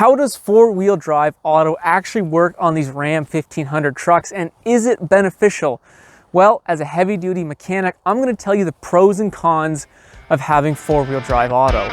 How does four-wheel drive auto actually work on these Ram 1500 trucks, and is it beneficial? Well, as a heavy-duty mechanic, I'm going to tell you the pros and cons of having four-wheel drive auto.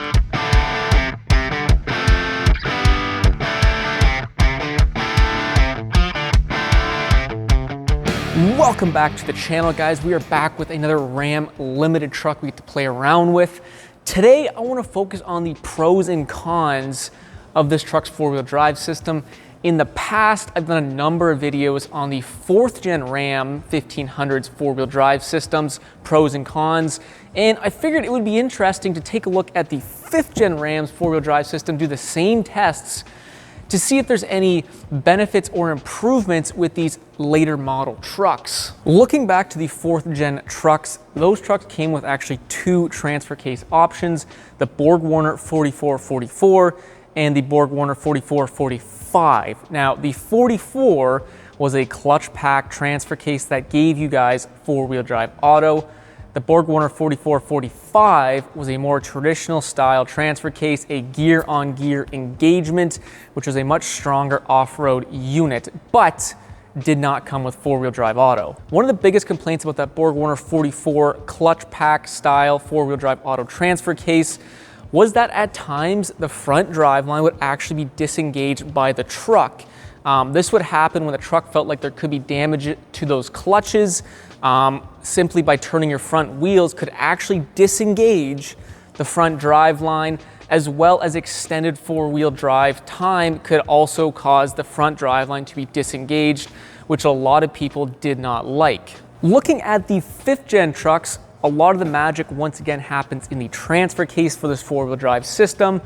Welcome back to the channel, guys. We are back with another Ram limited truck we get to play around with. Today, I want to focus on the pros and cons of this truck's four-wheel drive system. In the past, I've done a number of videos on the 4th gen Ram 1500's four-wheel drive systems, pros and cons, and I figured it would be interesting to take a look at the 5th gen Ram's four-wheel drive system, do the same tests to see if there's any benefits or improvements with these later model trucks. Looking back to the 4th gen trucks, those trucks came with actually two transfer case options, the BorgWarner 4444 and the BorgWarner 4445. Now, the 44 was a clutch pack transfer case that gave you guys four-wheel drive auto. The BorgWarner 4445 was a more traditional style transfer case, a gear-on-gear engagement, which was a much stronger off-road unit, but did not come with four-wheel drive auto. One of the biggest complaints about that BorgWarner 44 clutch pack style four-wheel drive auto transfer case was that at times the front driveline would actually be disengaged by the truck. This would happen when the truck felt like there could be damage to those clutches. Simply by turning your front wheels could actually disengage the front driveline, as well as extended four-wheel drive time could also cause the front driveline to be disengaged, which a lot of people did not like. Looking at the 5th gen trucks, a lot of the magic once again happens in the transfer case for this four-wheel drive system.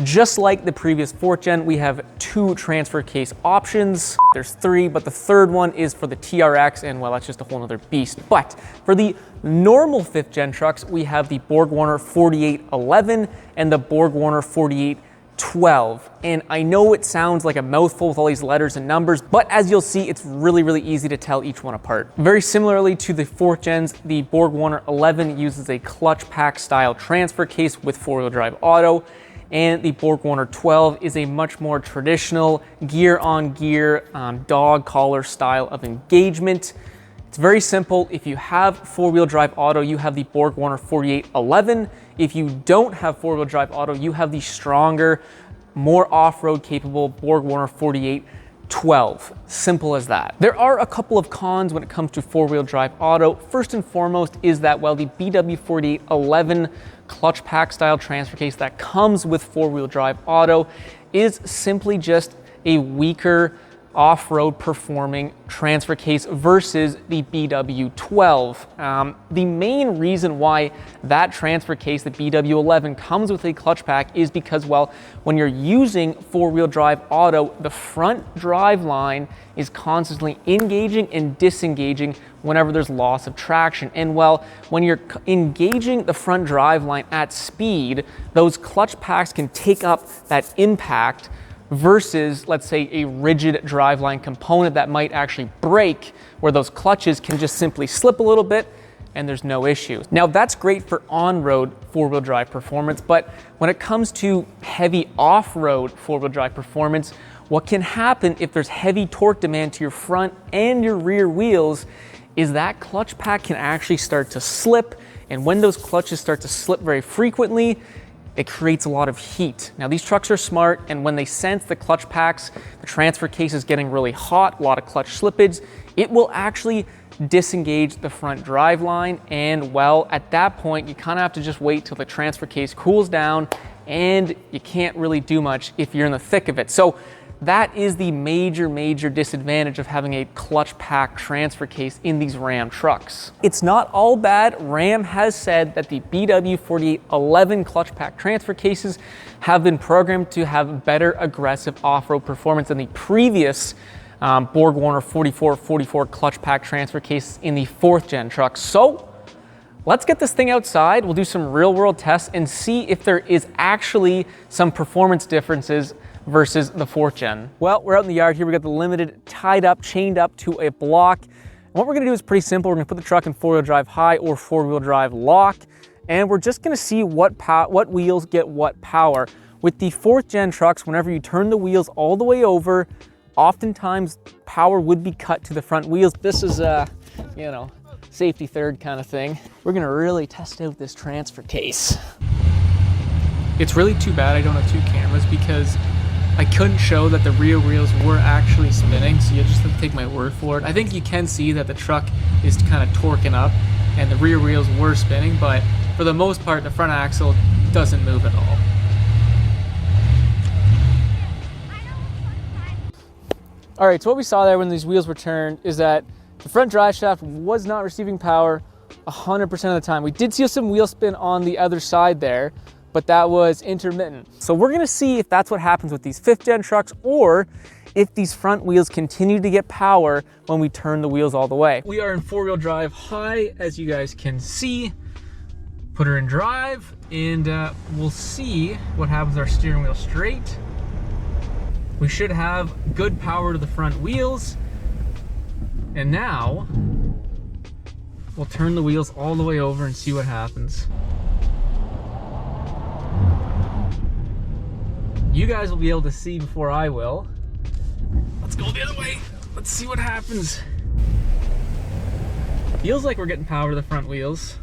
Just like the previous 4th gen, we have two transfer case options. There's three, but the third one is for the TRX, and well, that's just a whole other beast. But for the normal 5th gen trucks, we have the BorgWarner 4811 and the BorgWarner 4812. And I know it sounds like a mouthful with all these letters and numbers, but as you'll see, it's really easy to tell each one apart. Very similarly to the 4th gens, the BorgWarner 11 uses a clutch pack style transfer case with four-wheel drive auto, and the BorgWarner 12 is a much more traditional gear-on-gear dog collar style of engagement. It's very simple. If you have four-wheel drive auto, you have the BorgWarner 4811. If you don't have four-wheel drive auto, you have the stronger, more off-road capable BorgWarner 4812. Simple as that. There are a couple of cons when it comes to four-wheel drive auto. First and foremost is that while the BW 4811 clutch pack style transfer case that comes with four-wheel drive auto is simply just a weaker off-road performing transfer case versus the BW12. The main reason why that transfer case, the BW11, comes with a clutch pack is because, well, when you're using four-wheel drive auto, the front drive line is constantly engaging and disengaging whenever there's loss of traction. And well, when you're engaging the front drive line at speed, those clutch packs can take up that impact versus, let's say, a rigid driveline component that might actually break, where those clutches can just simply slip a little bit and there's no issue. Now, that's great for on-road four-wheel drive performance, but when it comes to heavy off-road four-wheel drive performance, what can happen if there's heavy torque demand to your front and your rear wheels is that clutch pack can actually start to slip, and when those clutches start to slip very frequently, it creates a lot of heat. Now, these trucks are smart, and when they sense the clutch packs, the transfer case is getting really hot, a lot of clutch slippage, it will actually disengage the front drive line. And well, at that point, you kind of have to just wait till the transfer case cools down, and you can't really do much if you're in the thick of it. So that is the major disadvantage of having a clutch pack transfer case in these Ram trucks. It's not all bad. Ram has said that the BW 4811 clutch pack transfer cases have been programmed to have better aggressive off-road performance than the previous BorgWarner 4444 clutch pack transfer cases in the 4th gen trucks. So let's get this thing outside. We'll do some real-world tests and see if there is actually some performance differences versus the 4th gen. Well, we're out in the yard here. We got the limited tied up, chained up to a block. And what we're gonna do is pretty simple. We're gonna put the truck in four-wheel drive high or four-wheel drive lock, and we're just gonna see what wheels get what power. With the 4th gen trucks, whenever you turn the wheels all the way over, oftentimes power would be cut to the front wheels. This is you know, safety third kind of thing. We're gonna really test out this transfer case. It's really too bad I don't have 2 cameras because I couldn't show that the rear wheels were actually spinning, so you just have to take my word for it. I think you can see that the truck is kind of torquing up and the rear wheels were spinning, but for the most part, the front axle doesn't move at all. All right, so what we saw there when these wheels were turned is that the front drive shaft was not receiving power 100% of the time. We did see some wheel spin on the other side there, but that was intermittent. So we're gonna see if that's what happens with these 5th gen trucks or if these front wheels continue to get power when we turn the wheels all the way. We are in 4-wheel drive high, as you guys can see. Put her in drive and we'll see what happens with our steering wheel straight. We should have good power to the front wheels. And now we'll turn the wheels all the way over and see what happens. You guys will be able to see before I will. Let's go the other way. Let's see what happens. Feels like we're getting power to the front wheels.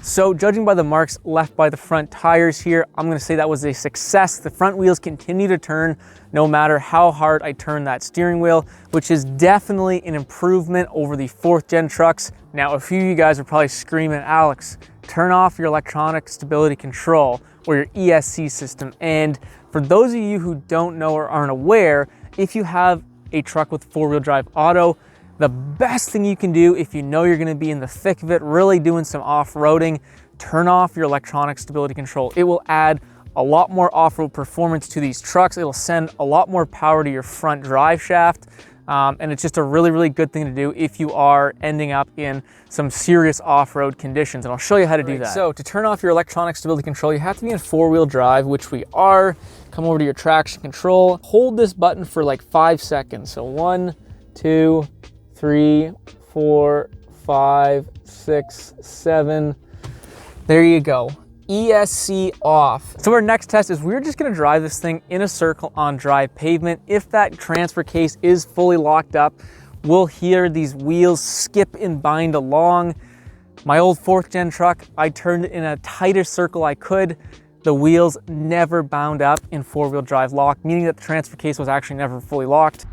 So judging by the marks left by the front tires here, I'm gonna say that was a success. The front wheels continue to turn no matter how hard I turn that steering wheel, which is definitely an improvement over the 4th gen trucks. Now, a few of you guys are probably screaming, Alex, turn off your electronic stability control or your ESC system. And for those of you who don't know or aren't aware, if you have a truck with 4-wheel drive auto, the best thing you can do if you know you're gonna be in the thick of it, really doing some off-roading, turn off your electronic stability control. It will add a lot more off-road performance to these trucks. It'll send a lot more power to your front drive shaft. And it's just a really, really good thing to do if you are ending up in some serious off-road conditions. And I'll show you how to do that. So to turn off your electronic stability control, you have to be in 4-wheel drive, which we are. Come over to your traction control, hold this button for like 5 seconds. So 1, 2, 3, 4, 5, 6, 7. There you go. ESC off. So our next test is we're just gonna drive this thing in a circle on dry pavement. If that transfer case is fully locked up, we'll hear these wheels skip and bind along. My old 4th gen truck, I turned it in a tightest circle I could. The wheels never bound up in 4-wheel drive lock, meaning that the transfer case was actually never fully locked.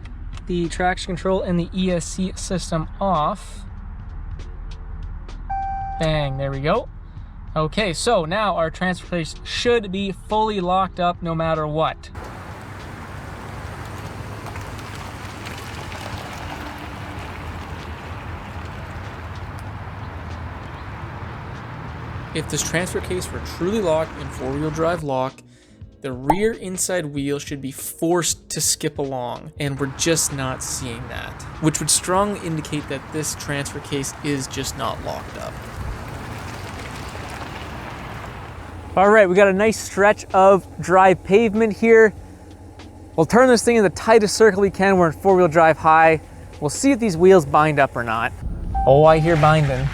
The traction control and the ESC system off. Bang, there we go. Okay, so now our transfer case should be fully locked up no matter what. If this transfer case were truly locked in 4-wheel drive lock, the rear inside wheel should be forced to skip along, and we're just not seeing that, which would strongly indicate that this transfer case is just not locked up. All right, we got a nice stretch of dry pavement here. We'll turn this thing in the tightest circle we can. We're in 4-wheel drive high. We'll see if these wheels bind up or not. Oh, I hear binding.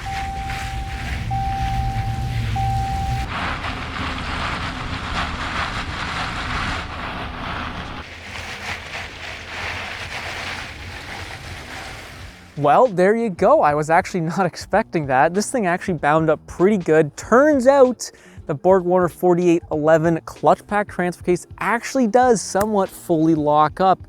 Well, there you go. I was actually not expecting that. This thing actually bound up pretty good. Turns out the BorgWarner 4811 clutch pack transfer case actually does somewhat fully lock up,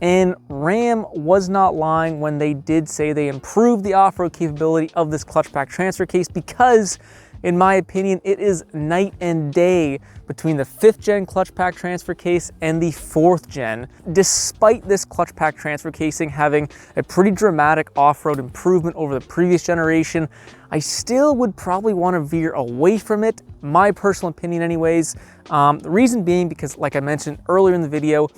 and Ram was not lying when they did say they improved the off-road capability of this clutch pack transfer case, because in my opinion, it is night and day between the 5th gen clutch pack transfer case and the 4th gen. Despite this clutch pack transfer casing having a pretty dramatic off-road improvement over the previous generation, I still would probably want to veer away from it, my personal opinion anyways. The reason being because, like I mentioned earlier in the video,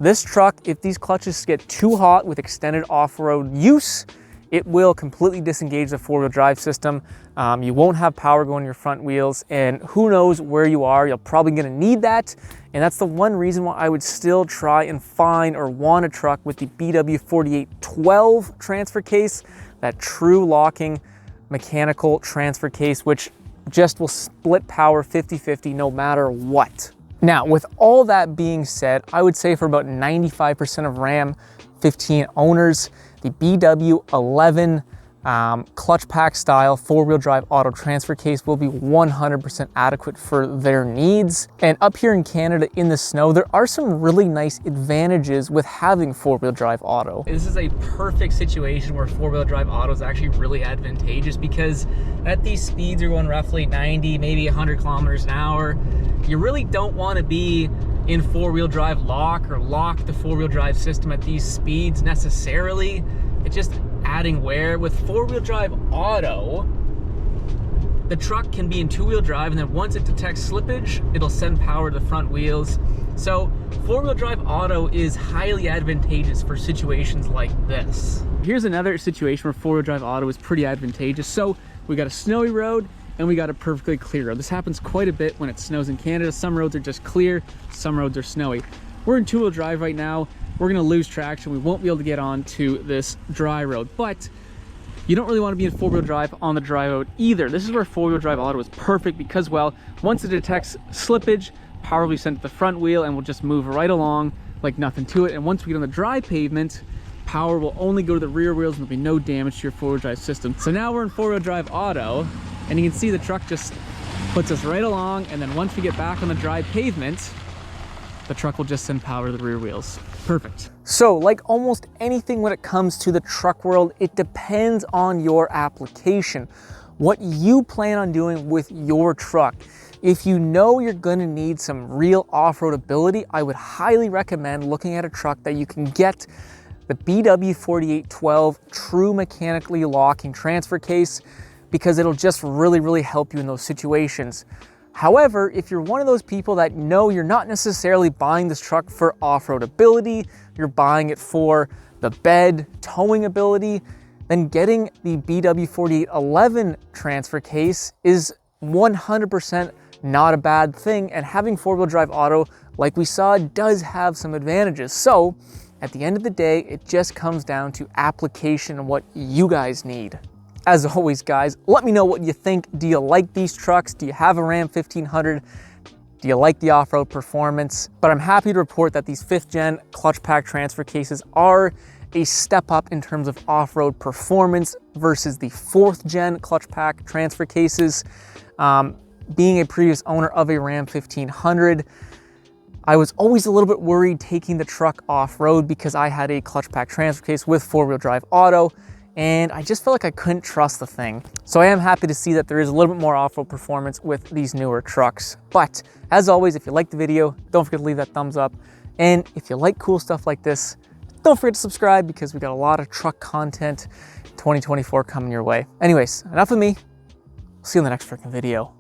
this truck, if these clutches get too hot with extended off-road use, it will completely disengage the 4-wheel drive system. You won't have power going to your front wheels, and who knows where you are, you're probably gonna need that. And that's the one reason why I would still try and find or want a truck with the BW 4812 transfer case, that true locking mechanical transfer case, which just will split power 50-50 no matter what. Now, with all that being said, I would say for about 95% of Ram 15 owners, the BW11 clutch pack style four-wheel drive auto transfer case will be 100% adequate for their needs. And up here in Canada in the snow, there are some really nice advantages with having four-wheel drive auto. This is a perfect situation where four-wheel drive auto is actually really advantageous, because at these speeds you're going roughly 90, maybe 100 kilometers an hour. You really don't want to be in four-wheel drive lock or lock the four-wheel drive system at these speeds necessarily. It's just adding wear. With four-wheel drive auto, the truck can be in two-wheel drive, and then once it detects slippage, it'll send power to the front wheels. So four-wheel drive auto is highly advantageous for situations like this. Here's another situation where four-wheel drive auto is pretty advantageous. So we got a snowy road and we got a perfectly clear road. This happens quite a bit when it snows in Canada. Some roads are just clear, some roads are snowy. We're in two-wheel drive right now. We're gonna lose traction. We won't be able to get onto this dry road, but you don't really want to be in four-wheel drive on the dry road either. This is where four-wheel drive auto is perfect, because, well, once it detects slippage, power will be sent to the front wheel and will just move right along like nothing to it. And once we get on the dry pavement, power will only go to the rear wheels and there'll be no damage to your four-wheel drive system. So now we're in four-wheel drive auto, and you can see the truck just puts us right along, and then once we get back on the dry pavement, the truck will just send power to the rear wheels. Perfect. So like almost anything when it comes to the truck world, it depends on your application, what you plan on doing with your truck. If you know you're gonna need some real off-road ability, I would highly recommend looking at a truck that you can get the BW4812 true mechanically locking transfer case, because it'll just really help you in those situations. However, if you're one of those people that know you're not necessarily buying this truck for off-road ability, you're buying it for the bed towing ability, then getting the BW4811 transfer case is 100% not a bad thing, and having four-wheel drive auto, like we saw, does have some advantages. So at the end of the day, it just comes down to application and what you guys need. As always, guys, let me know what you think. Do you like these trucks? Do you have a Ram 1500? Do you like the off-road performance? But I'm happy to report that these 5th gen clutch pack transfer cases are a step up in terms of off-road performance versus the 4th gen clutch pack transfer cases. Being a previous owner of a Ram 1500, I was always a little bit worried taking the truck off-road because I had a clutch pack transfer case with four-wheel drive auto, and I just felt like I couldn't trust the thing. So I am happy to see that there is a little bit more off-road performance with these newer trucks. But as always, if you like the video, don't forget to leave that thumbs up. And if you like cool stuff like this, don't forget to subscribe, because we got a lot of truck content in 2024 coming your way. Anyways, enough of me. See you in the next freaking video.